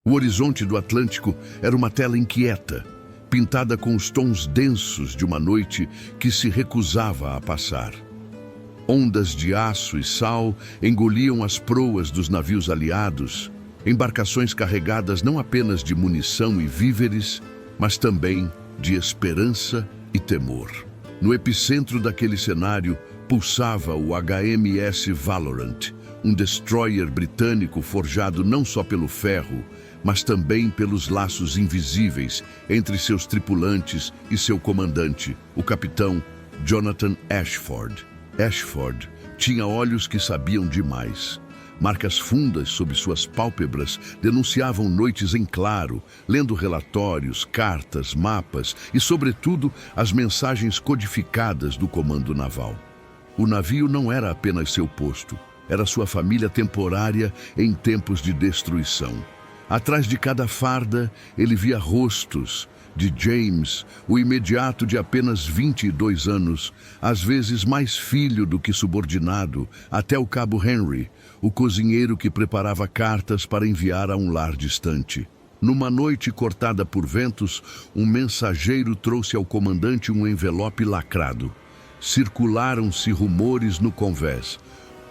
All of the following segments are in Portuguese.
O horizonte do Atlântico era uma tela inquieta, pintada com os tons densos de uma noite que se recusava a passar. Ondas de aço e sal engoliam as proas dos navios aliados, embarcações carregadas não apenas de munição e víveres, mas também de esperança e temor. No epicentro daquele cenário pulsava o HMS Valorant, um destroyer britânico forjado não só pelo ferro, mas também pelos laços invisíveis entre seus tripulantes e seu comandante, o capitão Jonathan Ashford. Ashford tinha olhos que sabiam demais. Marcas fundas sob suas pálpebras denunciavam noites em claro, lendo relatórios, cartas, mapas e, sobretudo, as mensagens codificadas do comando naval. O navio não era apenas seu posto, era sua família temporária em tempos de destruição. Atrás de cada farda, ele via rostos de James, o imediato de apenas 22 anos, às vezes mais filho do que subordinado, até o cabo Henry, o cozinheiro que preparava cartas para enviar a um lar distante. Numa noite cortada por ventos, um mensageiro trouxe ao comandante um envelope lacrado. Circularam-se rumores no convés.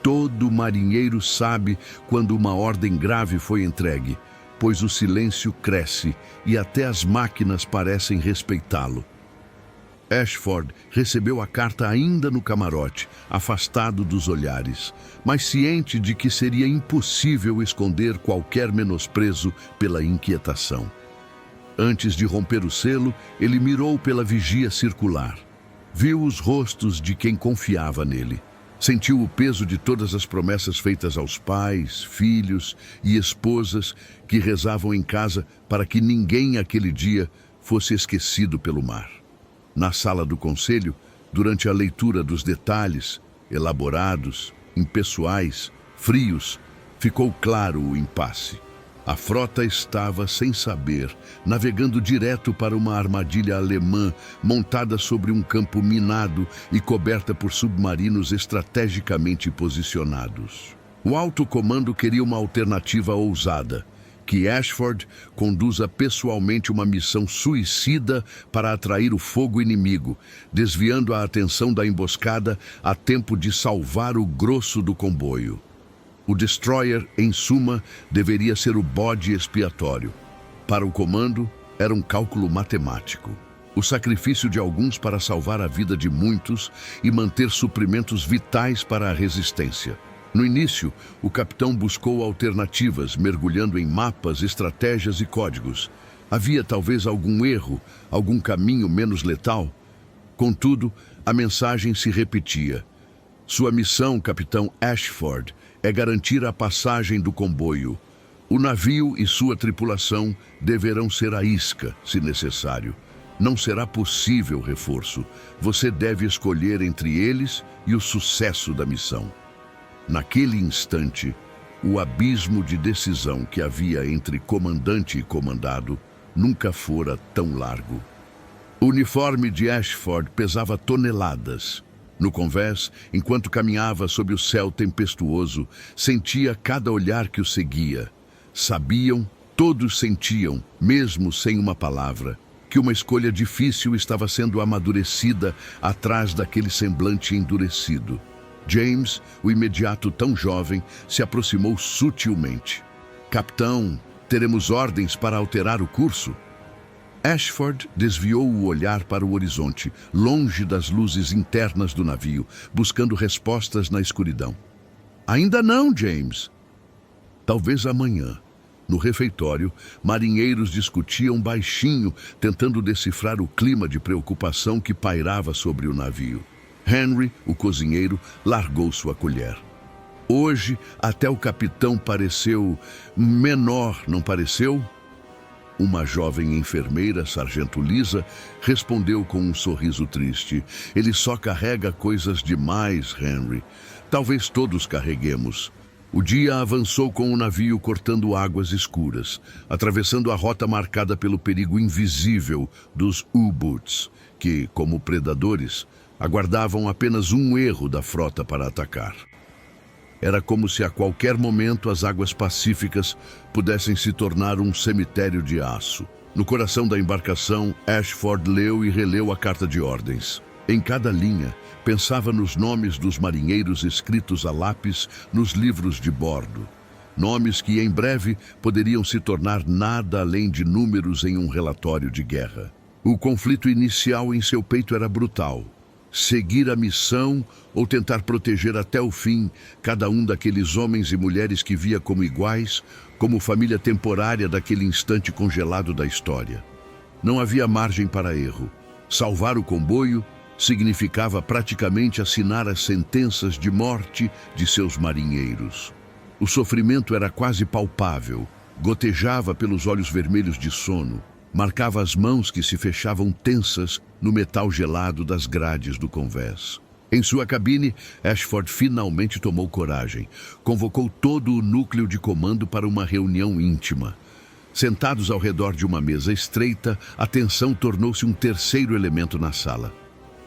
Todo marinheiro sabe quando uma ordem grave foi entregue, pois o silêncio cresce e até as máquinas parecem respeitá-lo. Ashford recebeu a carta ainda no camarote, afastado dos olhares, mas ciente de que seria impossível esconder qualquer menosprezo pela inquietação. Antes de romper o selo, ele mirou pela vigia circular. Viu os rostos de quem confiava nele. Sentiu o peso de todas as promessas feitas aos pais, filhos e esposas que rezavam em casa para que ninguém aquele dia fosse esquecido pelo mar. Na sala do conselho, durante a leitura dos detalhes, elaborados, impessoais, frios, ficou claro o impasse. A frota estava, sem saber, navegando direto para uma armadilha alemã montada sobre um campo minado e coberta por submarinos estrategicamente posicionados. O alto comando queria uma alternativa ousada, que Ashford conduza pessoalmente uma missão suicida para atrair o fogo inimigo, desviando a atenção da emboscada a tempo de salvar o grosso do comboio. O destroyer, em suma, deveria ser o bode expiatório. Para o comando, era um cálculo matemático. O sacrifício de alguns para salvar a vida de muitos e manter suprimentos vitais para a resistência. No início, o capitão buscou alternativas, mergulhando em mapas, estratégias e códigos. Havia talvez algum erro, algum caminho menos letal? Contudo, a mensagem se repetia. Sua missão, capitão Ashford, é garantir a passagem do comboio. O navio e sua tripulação deverão ser à isca, se necessário. Não será possível reforço. Você deve escolher entre eles e o sucesso da missão. Naquele instante, o abismo de decisão que havia entre comandante e comandado nunca fora tão largo. O uniforme de Ashford pesava toneladas. No convés, enquanto caminhava sob o céu tempestuoso, sentia cada olhar que o seguia. Sabiam, todos sentiam, mesmo sem uma palavra, que uma escolha difícil estava sendo amadurecida atrás daquele semblante endurecido. James, o imediato tão jovem, se aproximou sutilmente. Capitão, teremos ordens para alterar o curso? Ashford desviou o olhar para o horizonte, longe das luzes internas do navio, buscando respostas na escuridão. Ainda não, James. Talvez amanhã. No refeitório, marinheiros discutiam baixinho, tentando decifrar o clima de preocupação que pairava sobre o navio. Henry, o cozinheiro, largou sua colher. Hoje, até o capitão pareceu menor, não pareceu? Uma jovem enfermeira, sargento Lisa, respondeu com um sorriso triste. Ele só carrega coisas demais, Henry. Talvez todos carreguemos. O dia avançou com o navio cortando águas escuras, atravessando a rota marcada pelo perigo invisível dos U-Boats, que, como predadores, aguardavam apenas um erro da frota para atacar. Era como se a qualquer momento as águas pacíficas pudessem se tornar um cemitério de aço. No coração da embarcação, Ashford leu e releu a carta de ordens. Em cada linha, pensava nos nomes dos marinheiros escritos a lápis nos livros de bordo. Nomes que em breve poderiam se tornar nada além de números em um relatório de guerra. O conflito inicial em seu peito era brutal. Seguir a missão ou tentar proteger até o fim cada um daqueles homens e mulheres que via como iguais, como família temporária daquele instante congelado da história. Não havia margem para erro. Salvar o comboio significava praticamente assinar as sentenças de morte de seus marinheiros. O sofrimento era quase palpável, gotejava pelos olhos vermelhos de sono, marcava as mãos que se fechavam tensas no metal gelado das grades do convés. Em sua cabine, Ashford finalmente tomou coragem. Convocou todo o núcleo de comando para uma reunião íntima. Sentados ao redor de uma mesa estreita, a tensão tornou-se um terceiro elemento na sala.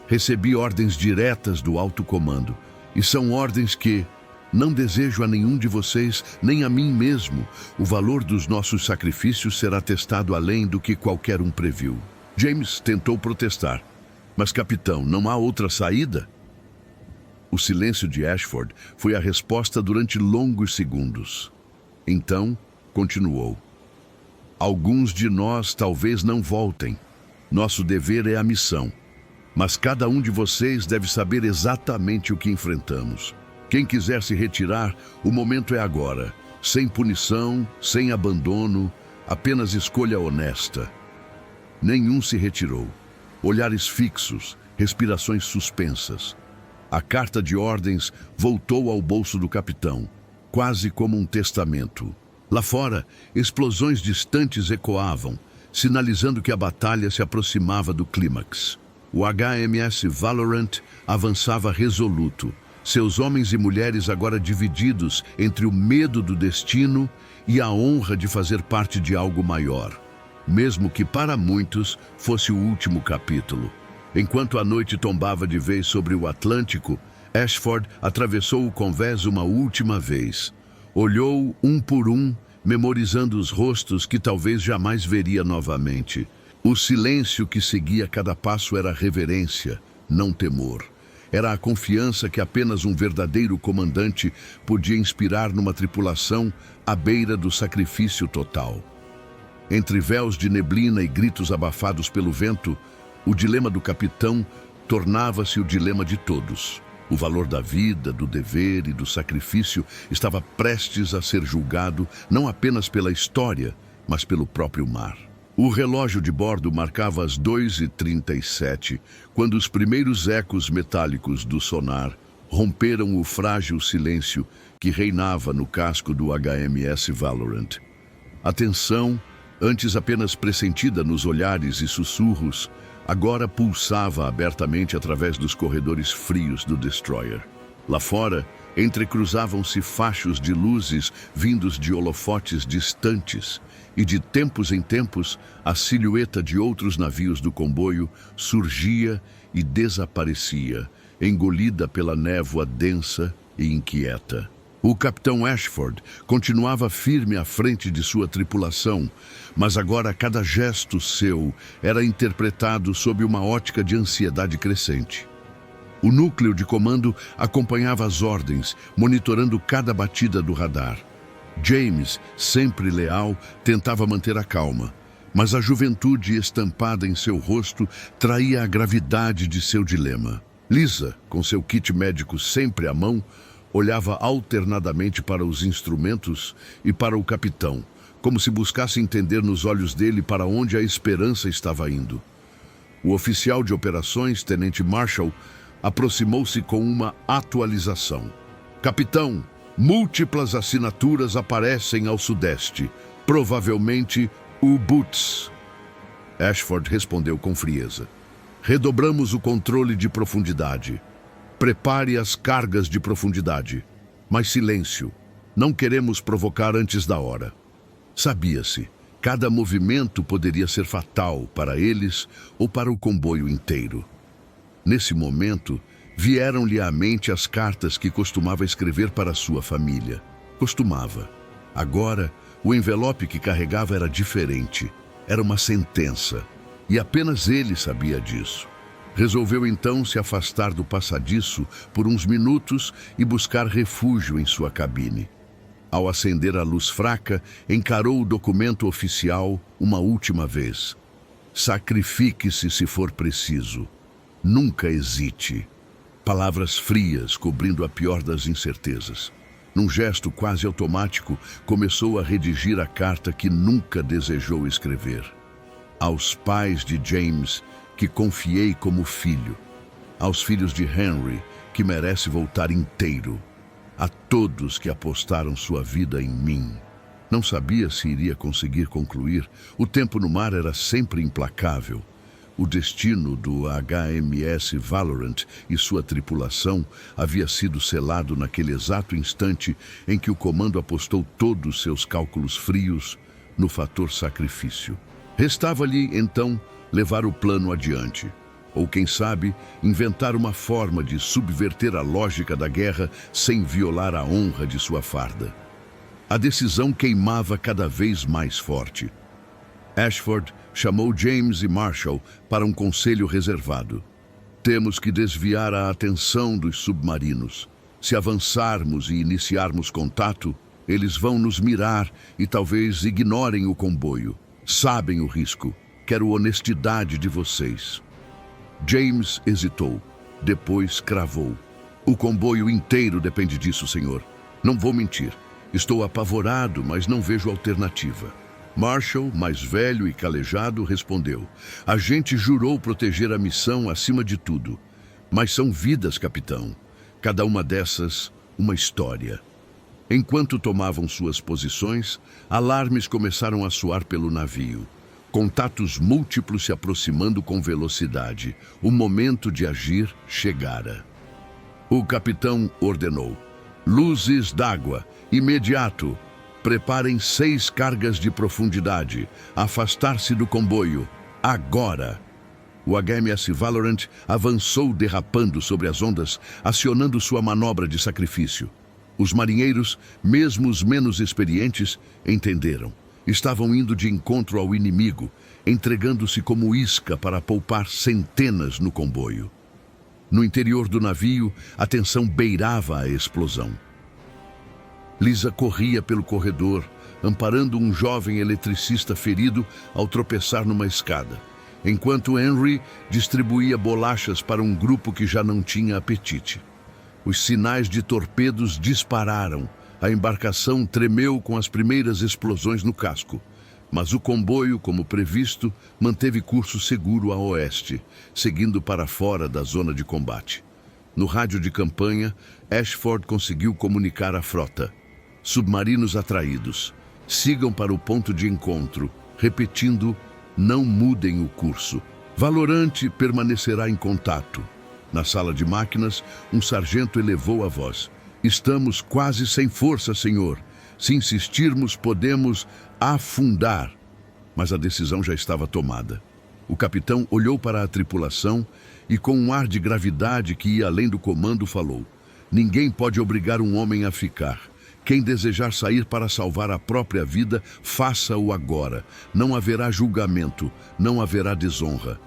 Recebi ordens diretas do alto comando, e são ordens que não desejo a nenhum de vocês, nem a mim mesmo. O valor dos nossos sacrifícios será testado além do que qualquer um previu. James tentou protestar. Mas, capitão, não há outra saída? O silêncio de Ashford foi a resposta durante longos segundos. Então, continuou. Alguns de nós talvez não voltem. Nosso dever é a missão. Mas cada um de vocês deve saber exatamente o que enfrentamos. Quem quiser se retirar, o momento é agora. Sem punição, sem abandono, apenas escolha honesta. Nenhum se retirou. Olhares fixos, respirações suspensas. A carta de ordens voltou ao bolso do capitão, quase como um testamento. Lá fora, explosões distantes ecoavam, sinalizando que a batalha se aproximava do clímax. O HMS Valorant avançava resoluto, seus homens e mulheres agora divididos entre o medo do destino e a honra de fazer parte de algo maior, mesmo que para muitos fosse o último capítulo. Enquanto a noite tombava de vez sobre o Atlântico, Ashford atravessou o convés uma última vez. Olhou um por um, memorizando os rostos que talvez jamais veria novamente. O silêncio que seguia cada passo era reverência, não temor. Era a confiança que apenas um verdadeiro comandante podia inspirar numa tripulação à beira do sacrifício total. Entre véus de neblina e gritos abafados pelo vento, o dilema do capitão tornava-se o dilema de todos. O valor da vida, do dever e do sacrifício estava prestes a ser julgado não apenas pela história, mas pelo próprio mar. O relógio de bordo marcava as 2h37, quando os primeiros ecos metálicos do sonar romperam o frágil silêncio que reinava no casco do HMS Valorant. A tensão, antes apenas pressentida nos olhares e sussurros, agora pulsava abertamente através dos corredores frios do destroyer. Lá fora, entrecruzavam-se fachos de luzes vindos de holofotes distantes, e de tempos em tempos, a silhueta de outros navios do comboio surgia e desaparecia, engolida pela névoa densa e inquieta. O capitão Ashford continuava firme à frente de sua tripulação, mas agora cada gesto seu era interpretado sob uma ótica de ansiedade crescente. O núcleo de comando acompanhava as ordens, monitorando cada batida do radar. James, sempre leal, tentava manter a calma, mas a juventude estampada em seu rosto traía a gravidade de seu dilema. Lisa, com seu kit médico sempre à mão, olhava alternadamente para os instrumentos e para o capitão, como se buscasse entender nos olhos dele para onde a esperança estava indo. O oficial de operações, Tenente Marshall, aproximou-se com uma atualização. Capitão, múltiplas assinaturas aparecem ao sudeste, provavelmente U-Boots. Ashford respondeu com frieza. Redobramos o controle de profundidade. Prepare as cargas de profundidade. Mas silêncio. Não queremos provocar antes da hora. Sabia-se, cada movimento poderia ser fatal para eles ou para o comboio inteiro. Nesse momento, Vieram-lhe à mente as cartas que costumava escrever para sua família. Costumava. Agora, o envelope que carregava era diferente. Era uma sentença. E apenas ele sabia disso. Resolveu então se afastar do passadiço por uns minutos e buscar refúgio em sua cabine. Ao acender a luz fraca, encarou o documento oficial uma última vez. Sacrifique-se se for preciso. Nunca hesite. Palavras frias cobrindo a pior das incertezas. Num gesto quase automático, começou a redigir a carta que nunca desejou escrever. Aos pais de James, que confiei como filho. Aos filhos de Henry, que merece voltar inteiro. A todos que apostaram sua vida em mim. Não sabia se iria conseguir concluir. O tempo no mar era sempre implacável. O destino do HMS Valorant e sua tripulação havia sido selado naquele exato instante em que o comando apostou todos seus cálculos frios no fator sacrifício. Restava-lhe, então, levar o plano adiante. Ou, quem sabe, inventar uma forma de subverter a lógica da guerra sem violar a honra de sua farda. A decisão queimava cada vez mais forte. Ashford chamou James e Marshall para um conselho reservado. Temos que desviar a atenção dos submarinos. Se avançarmos e iniciarmos contato, eles vão nos mirar e talvez ignorem o comboio. Sabem o risco. Quero honestidade de vocês. James hesitou. Depois cravou. O comboio inteiro depende disso, senhor. Não vou mentir. Estou apavorado, mas não vejo alternativa. Marshall, mais velho e calejado, respondeu. A gente jurou proteger a missão acima de tudo. Mas são vidas, capitão. Cada uma dessas, uma história. Enquanto tomavam suas posições, alarmes começaram a soar pelo navio. Contatos múltiplos se aproximando com velocidade. O momento de agir chegara. O capitão ordenou. Luzes d'água, imediato. Preparem 6 cargas de profundidade. Afastar-se do comboio. Agora! O HMS Valorant avançou derrapando sobre as ondas, acionando sua manobra de sacrifício. Os marinheiros, mesmo os menos experientes, entenderam. Estavam indo de encontro ao inimigo, entregando-se como isca para poupar centenas no comboio. No interior do navio, a tensão beirava a explosão. Lisa corria pelo corredor, amparando um jovem eletricista ferido ao tropeçar numa escada, enquanto Henry distribuía bolachas para um grupo que já não tinha apetite. Os sinais de torpedos dispararam. A embarcação tremeu com as primeiras explosões no casco. Mas o comboio, como previsto, manteve curso seguro a oeste, seguindo para fora da zona de combate. No rádio de campanha, Ashford conseguiu comunicar à frota. Submarinos atraídos. Sigam para o ponto de encontro, repetindo, não mudem o curso. Valorante permanecerá em contato. Na sala de máquinas, um sargento elevou a voz. Estamos quase sem força, senhor. Se insistirmos, podemos afundar. Mas a decisão já estava tomada. O capitão olhou para a tripulação e, com um ar de gravidade que ia além do comando, falou. Ninguém pode obrigar um homem a ficar. Quem desejar sair para salvar a própria vida, faça-o agora. Não haverá julgamento, não haverá desonra.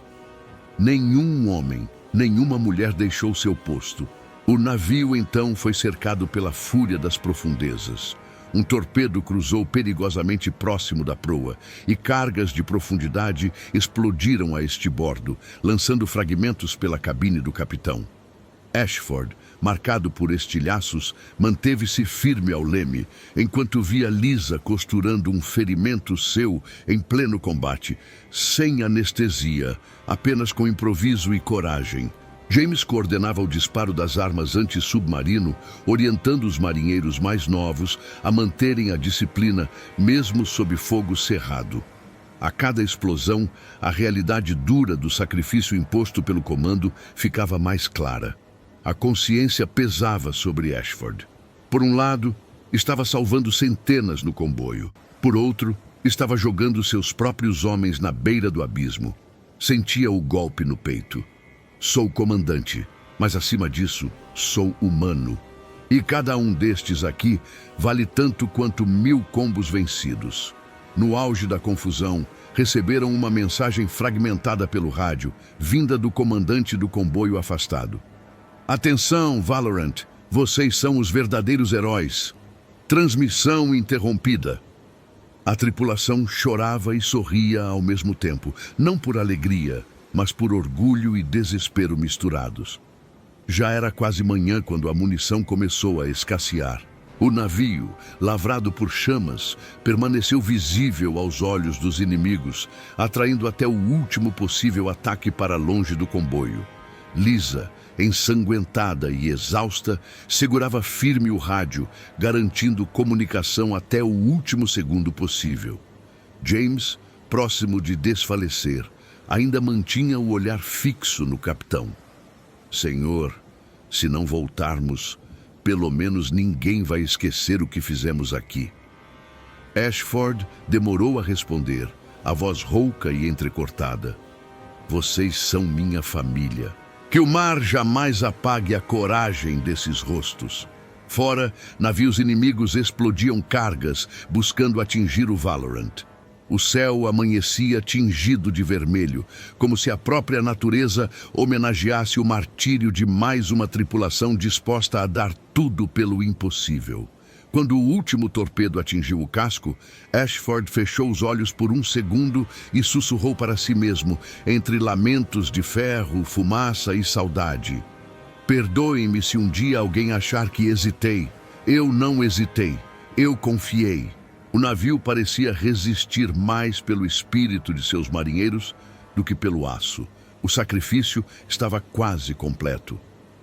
Nenhum homem, nenhuma mulher deixou seu posto. O navio, então, foi cercado pela fúria das profundezas. Um torpedo cruzou perigosamente próximo da proa e cargas de profundidade explodiram a estibordo, lançando fragmentos pela cabine do capitão. Ashford, marcado por estilhaços, manteve-se firme ao leme, enquanto via Lisa costurando um ferimento seu em pleno combate, sem anestesia, apenas com improviso e coragem. James coordenava o disparo das armas anti-submarino, orientando os marinheiros mais novos a manterem a disciplina, mesmo sob fogo cerrado. A cada explosão, a realidade dura do sacrifício imposto pelo comando ficava mais clara. A consciência pesava sobre Ashford. Por um lado, estava salvando centenas no comboio. Por outro, estava jogando seus próprios homens na beira do abismo. Sentia o golpe no peito. Sou comandante. Mas acima disso, sou humano. E cada um destes aqui vale tanto quanto 1000 combos vencidos. No auge da confusão, receberam uma mensagem fragmentada pelo rádio, vinda do comandante do comboio afastado. Atenção, Valorant! Vocês são os verdadeiros heróis. Transmissão interrompida. A tripulação chorava e sorria ao mesmo tempo, não por alegria, mas por orgulho e desespero misturados. Já era quase manhã quando a munição começou a escassear. O navio, lavrado por chamas, permaneceu visível aos olhos dos inimigos, atraindo até o último possível ataque para longe do comboio. Lisa, ensanguentada e exausta, segurava firme o rádio, garantindo comunicação até o último segundo possível. James, próximo de desfalecer, ainda mantinha o olhar fixo no capitão. Senhor, se não voltarmos, pelo menos ninguém vai esquecer o que fizemos aqui. Ashford demorou a responder, a voz rouca e entrecortada. Vocês são minha família. Que o mar jamais apague a coragem desses rostos. Fora, navios inimigos explodiam cargas, buscando atingir o Valorant. O céu amanhecia tingido de vermelho, como se a própria natureza homenageasse o martírio de mais uma tripulação disposta a dar tudo pelo impossível. Quando o último torpedo atingiu o casco, Ashford fechou os olhos por um segundo e sussurrou para si mesmo, entre lamentos de ferro, fumaça e saudade. Perdoem-me se um dia alguém achar que hesitei. Eu não hesitei. Eu confiei. O navio parecia resistir mais pelo espírito de seus marinheiros do que pelo aço. O sacrifício estava quase completo.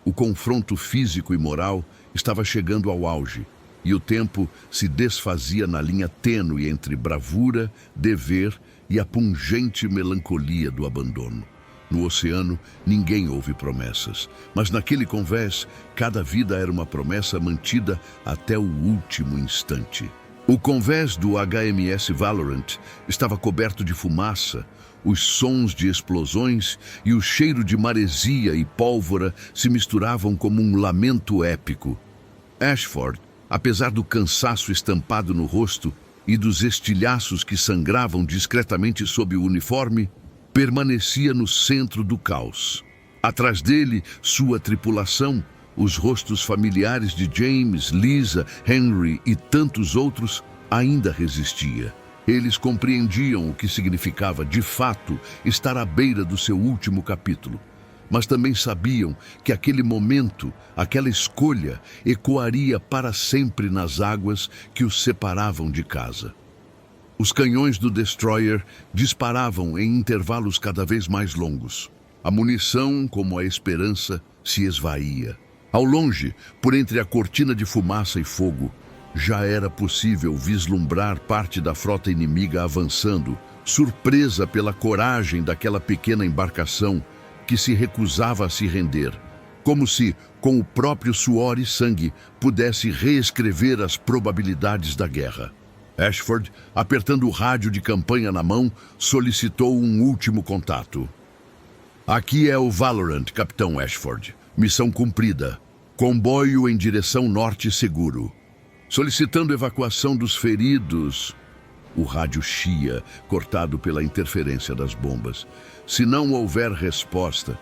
O confronto físico e moral estava chegando ao auge, e o tempo se desfazia na linha tênue entre bravura, dever e a pungente melancolia do abandono. No oceano, ninguém ouve promessas, mas naquele convés, cada vida era uma promessa mantida até o último instante. O convés do HMS Valorant estava coberto de fumaça, os sons de explosões e o cheiro de maresia e pólvora se misturavam como um lamento épico. Ashford, apesar do cansaço estampado no rosto e dos estilhaços que sangravam discretamente sob o uniforme, permanecia no centro do caos. Atrás dele, sua tripulação, os rostos familiares de James, Lisa, Henry e tantos outros, ainda resistia. Eles compreendiam o que significava, de fato, estar à beira do seu último capítulo. Mas também sabiam que aquele momento, aquela escolha, ecoaria para sempre nas águas que os separavam de casa. Os canhões do Destroyer disparavam em intervalos cada vez mais longos. A munição, como a esperança, se esvaía. Ao longe, por entre a cortina de fumaça e fogo, já era possível vislumbrar parte da frota inimiga avançando, surpresa pela coragem daquela pequena embarcação que se recusava a se render, como se, com o próprio suor e sangue, pudesse reescrever as probabilidades da guerra. Ashford, apertando o rádio de campanha na mão, solicitou um último contato. Aqui é o Valorant, Capitão Ashford. Missão cumprida. Comboio em direção norte seguro. Solicitando evacuação dos feridos. O rádio chia, cortado pela interferência das bombas. Se não houver resposta,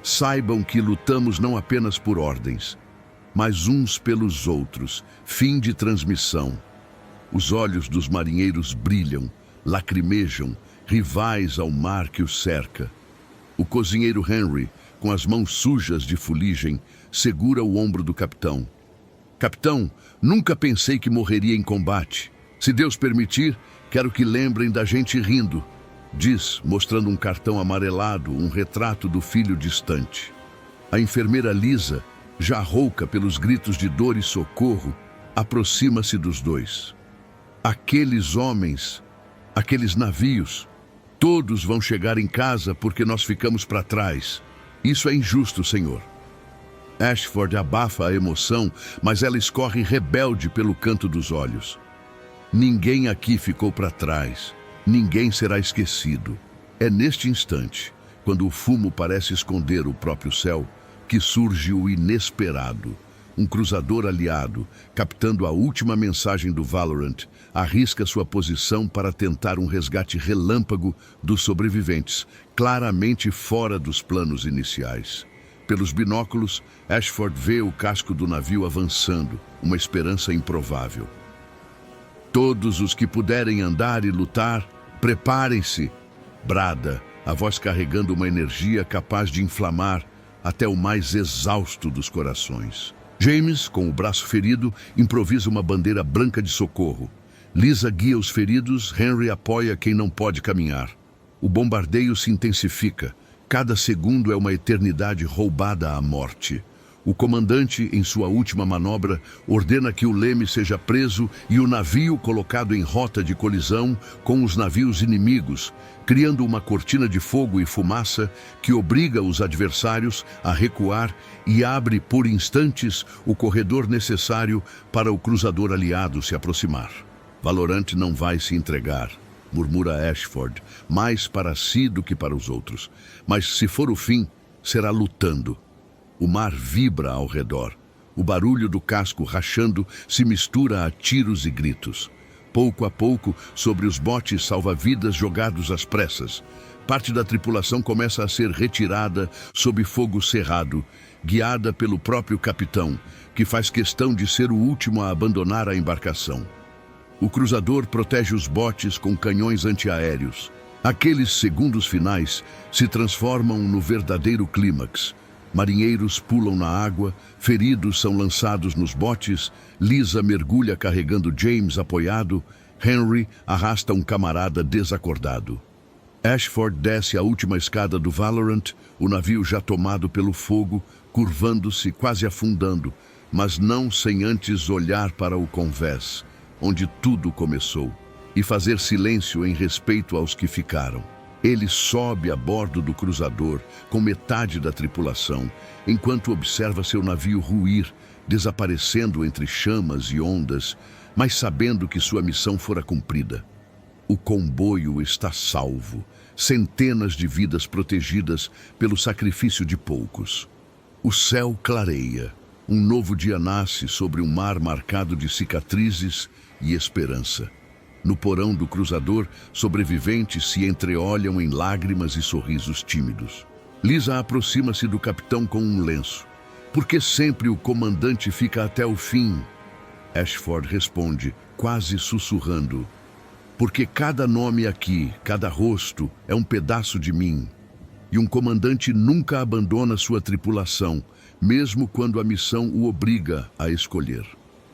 saibam que lutamos não apenas por ordens, mas uns pelos outros. Fim de transmissão. Os olhos dos marinheiros brilham, lacrimejam, rivais ao mar que os cerca. O cozinheiro Henry, com as mãos sujas de fuligem, segura o ombro do capitão. Capitão, nunca pensei que morreria em combate. Se Deus permitir, quero que lembrem da gente rindo, diz, mostrando um cartão amarelado, um retrato do filho distante. A enfermeira Lisa, já rouca pelos gritos de dor e socorro, aproxima-se dos dois. Aqueles homens, aqueles navios, todos vão chegar em casa porque nós ficamos para trás. Isso é injusto, senhor. Ashford abafa a emoção, mas ela escorre rebelde pelo canto dos olhos. Ninguém aqui ficou para trás. Ninguém será esquecido. É neste instante quando o fumo parece esconder o próprio céu, que surge o inesperado. Um cruzador aliado, captando a última mensagem do Valorant, arrisca sua posição para tentar um resgate relâmpago dos sobreviventes, claramente fora dos planos iniciais. Pelos binóculos, Ashford vê o casco do navio avançando, uma esperança improvável. Todos os que puderem andar e lutar, preparem-se, brada, a voz carregando uma energia capaz de inflamar até o mais exausto dos corações. James, com o braço ferido, improvisa uma bandeira branca de socorro. Lisa guia os feridos, Henry apoia quem não pode caminhar. O bombardeio se intensifica. Cada segundo é uma eternidade roubada à morte. O comandante, em sua última manobra, ordena que o leme seja preso e o navio colocado em rota de colisão com os navios inimigos, criando uma cortina de fogo e fumaça que obriga os adversários a recuar e abre por instantes o corredor necessário para o cruzador aliado se aproximar. Valorant não vai se entregar, murmura Ashford, mais para si do que para os outros. Mas se for o fim, será lutando. O mar vibra ao redor. O barulho do casco rachando se mistura a tiros e gritos. Pouco a pouco, sobre os botes salva-vidas jogados às pressas, parte da tripulação começa a ser retirada sob fogo cerrado, guiada pelo próprio capitão, que faz questão de ser o último a abandonar a embarcação. O cruzador protege os botes com canhões antiaéreos. Aqueles segundos finais se transformam no verdadeiro clímax. Marinheiros pulam na água, feridos são lançados nos botes, Lisa mergulha carregando James apoiado, Henry arrasta um camarada desacordado. Ashford desce a última escada do Valorant, o navio já tomado pelo fogo, curvando-se, quase afundando, mas não sem antes olhar para o convés, onde tudo começou, e fazer silêncio em respeito aos que ficaram. Ele sobe a bordo do cruzador com metade da tripulação, enquanto observa seu navio ruir, desaparecendo entre chamas e ondas, mas sabendo que sua missão fora cumprida. O comboio está salvo, centenas de vidas protegidas pelo sacrifício de poucos. O céu clareia, um novo dia nasce sobre um mar marcado de cicatrizes e esperança. No porão do cruzador, sobreviventes se entreolham em lágrimas e sorrisos tímidos. Lisa aproxima-se do capitão com um lenço. Por que sempre o comandante fica até o fim? Ashford responde, quase sussurrando. Porque cada nome aqui, cada rosto, é um pedaço de mim. E um comandante nunca abandona sua tripulação, mesmo quando a missão o obriga a escolher.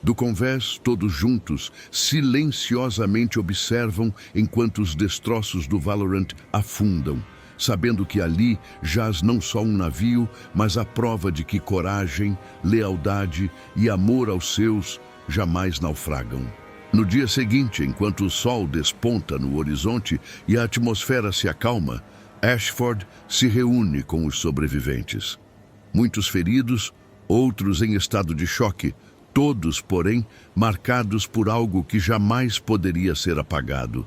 Do convés, todos juntos, silenciosamente observam enquanto os destroços do Valorant afundam, sabendo que ali jaz não só um navio, mas a prova de que coragem, lealdade e amor aos seus jamais naufragam. No dia seguinte, enquanto o sol desponta no horizonte e a atmosfera se acalma, Ashford se reúne com os sobreviventes. Muitos feridos, outros em estado de choque, todos, porém, marcados por algo que jamais poderia ser apagado.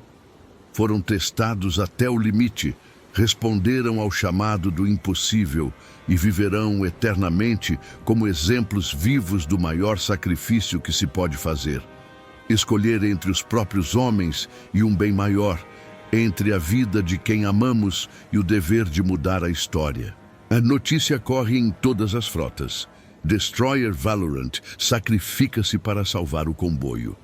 Foram testados até o limite, responderam ao chamado do impossível e viverão eternamente como exemplos vivos do maior sacrifício que se pode fazer. Escolher entre os próprios homens e um bem maior, entre a vida de quem amamos e o dever de mudar a história. A notícia corre em todas as frotas. Destroyer Valorant sacrifica-se para salvar o comboio.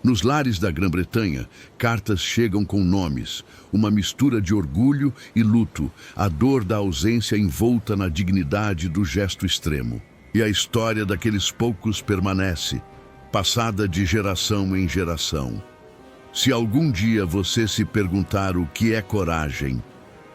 Nos lares da Grã-Bretanha, cartas chegam com nomes, uma mistura de orgulho e luto, a dor da ausência envolta na dignidade do gesto extremo. E a história daqueles poucos permanece, passada de geração em geração. Se algum dia você se perguntar o que é coragem,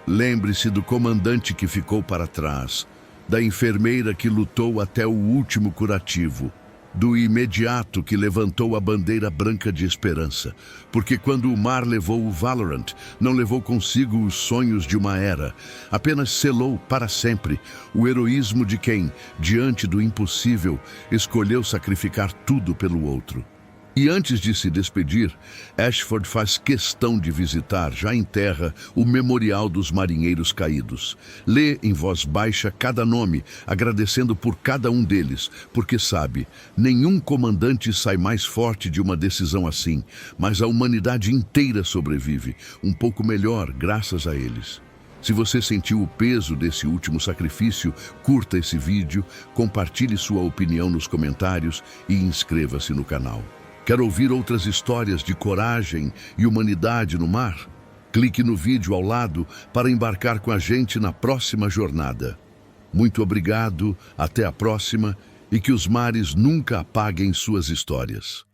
lembre-se do comandante que ficou para trás, da enfermeira que lutou até o último curativo, do imediato que levantou a bandeira branca de esperança, porque quando o mar levou o Valorant, não levou consigo os sonhos de uma era, apenas selou para sempre o heroísmo de quem, diante do impossível, escolheu sacrificar tudo pelo outro. E antes de se despedir, Ashford faz questão de visitar, já em terra, o Memorial dos Marinheiros Caídos. Lê em voz baixa cada nome, agradecendo por cada um deles, porque sabe, nenhum comandante sai mais forte de uma decisão assim, mas a humanidade inteira sobrevive, um pouco melhor graças a eles. Se você sentiu o peso desse último sacrifício, curta esse vídeo, compartilhe sua opinião nos comentários e inscreva-se no canal. Quer ouvir outras histórias de coragem e humanidade no mar? Clique no vídeo ao lado para embarcar com a gente na próxima jornada. Muito obrigado, até a próxima e que os mares nunca apaguem suas histórias.